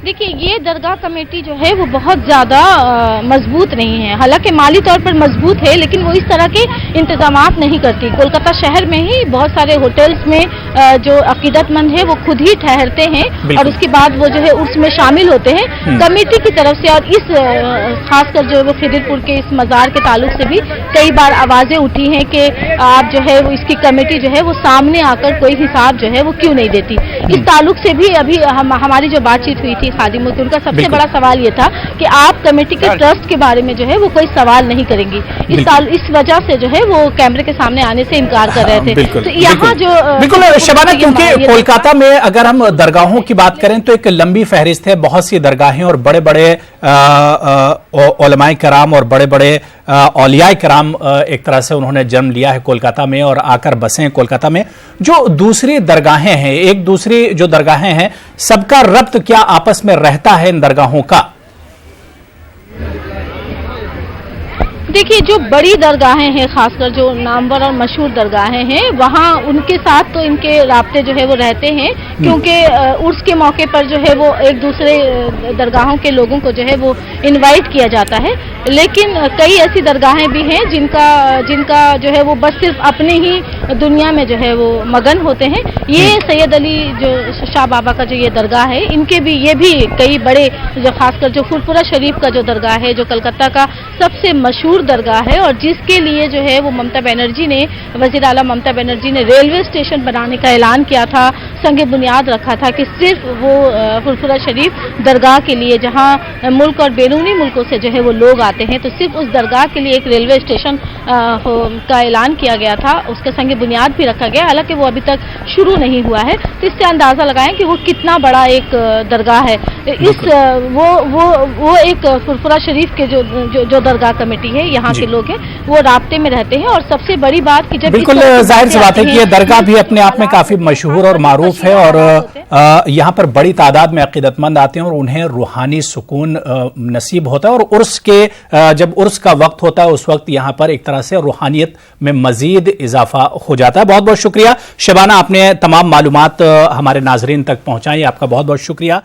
देखिए, ये दरगाह कमेटी जो है वो बहुत ज़्यादा मजबूत नहीं है। हालांकि माली तौर पर मजबूत है, लेकिन वो इस तरह के इंतजामात नहीं करती। कोलकाता शहर में ही बहुत सारे होटल्स में जो अकीदतमंद है वो खुद ही ठहरते हैं और उसके बाद वो जो है उसमें शामिल होते हैं कमेटी की तरफ से। और इस खासकर जो है वो खिदिरपुर के इस मज़ार के ताल्लुक से भी कई बार आवाज़ें उठी हैं कि आप जो है वो इसकी कमेटी जो है वो सामने आकर कोई हिसाब जो है वो क्यों नहीं देती। इस ताल्लुक से भी अभी हमारी जो बातचीत हुई थी खादिमों की, उनका सबसे बड़ा सवाल ये था कि आप कमेटी के ट्रस्ट के बारे में जो है वो कोई सवाल नहीं करेंगी। इस वजह से जो है वो कैमरे के सामने आने से इनकार कर रहे थे। तो यहाँ जो बिल्कुल शबाना, क्योंकि कोलकाता में अगर हम दरगाहों की बात करें तो एक लंबी फहरिस्त है, बहुत सी दरगाहें और बड़े बड़े उलमाए कराम और बड़े बड़े औलियाए कराम एक तरह से उन्होंने जन्म लिया है कोलकाता में और आकर बसे हैं कोलकाता में। जो दूसरी दरगाहें हैं, एक दूसरी जो दरगाहें हैं, सबका रब्त क्या आपस में रहता है इन दरगाहों का? देखिए, जो बड़ी दरगाहें हैं, खासकर जो नामवर और मशहूर दरगाहें हैं, वहाँ उनके साथ तो इनके राब्ते जो है वो रहते हैं, क्योंकि उर्स के मौके पर जो है वो एक दूसरे दरगाहों के लोगों को जो है वो इनवाइट किया जाता है। लेकिन कई ऐसी दरगाहें भी हैं जिनका जो है वो बस सिर्फ अपने ही दुनिया में जो है वो मगन होते हैं। ये सैयद अली जो शाह बाबा का जो ये दरगाह है, इनके भी ये भी कई बड़े, जो खासकर जो फुरफुरा शरीफ का जो दरगाह है, जो कलकत्ता का सबसे मशहूर दरगाह है और जिसके लिए जो है वो ममता बनर्जी ने, वज़ीर आला ममता बनर्जी ने रेलवे स्टेशन बनाने का ऐलान किया था, संग बुनियाद रखा था कि सिर्फ वो फुरफुरा शरीफ दरगाह के लिए, जहां मुल्क और बैरूनी मुल्कों से जो है वो लोग आते हैं, तो सिर्फ उस दरगाह के लिए एक रेलवे स्टेशन का ऐलान किया गया था, उसका संग बुनियाद भी रखा गया। हालांकि वो अभी तक शुरू नहीं हुआ है, तो इससे अंदाजा लगाएं कि वो कितना बड़ा एक दरगाह है। इस वो एक फुरफुरा शरीफ के जो दरगाह कमेटी है, यहाँ के लोग हैं, वो राब्ते में रहते हैं। और सबसे बड़ी बात कि जब बिल्कुल जाहिर सी बात है कि ये दरगाह भी अपने आप में काफी मशहूर और मारूफ है और यहाँ पर बड़ी तादाद में अकीदतमंद आते हैं और उन्हें रूहानी सुकून नसीब होता है। और उर्स के जब उर्स का वक्त होता है उस वक्त यहाँ पर एक तरह से रूहानियत में मजीद इजाफा हो जाता है। बहुत बहुत शुक्रिया शबाना, आपने तमाम मालूमात हमारे नाजरीन तक पहुंचाई, आपका बहुत बहुत शुक्रिया।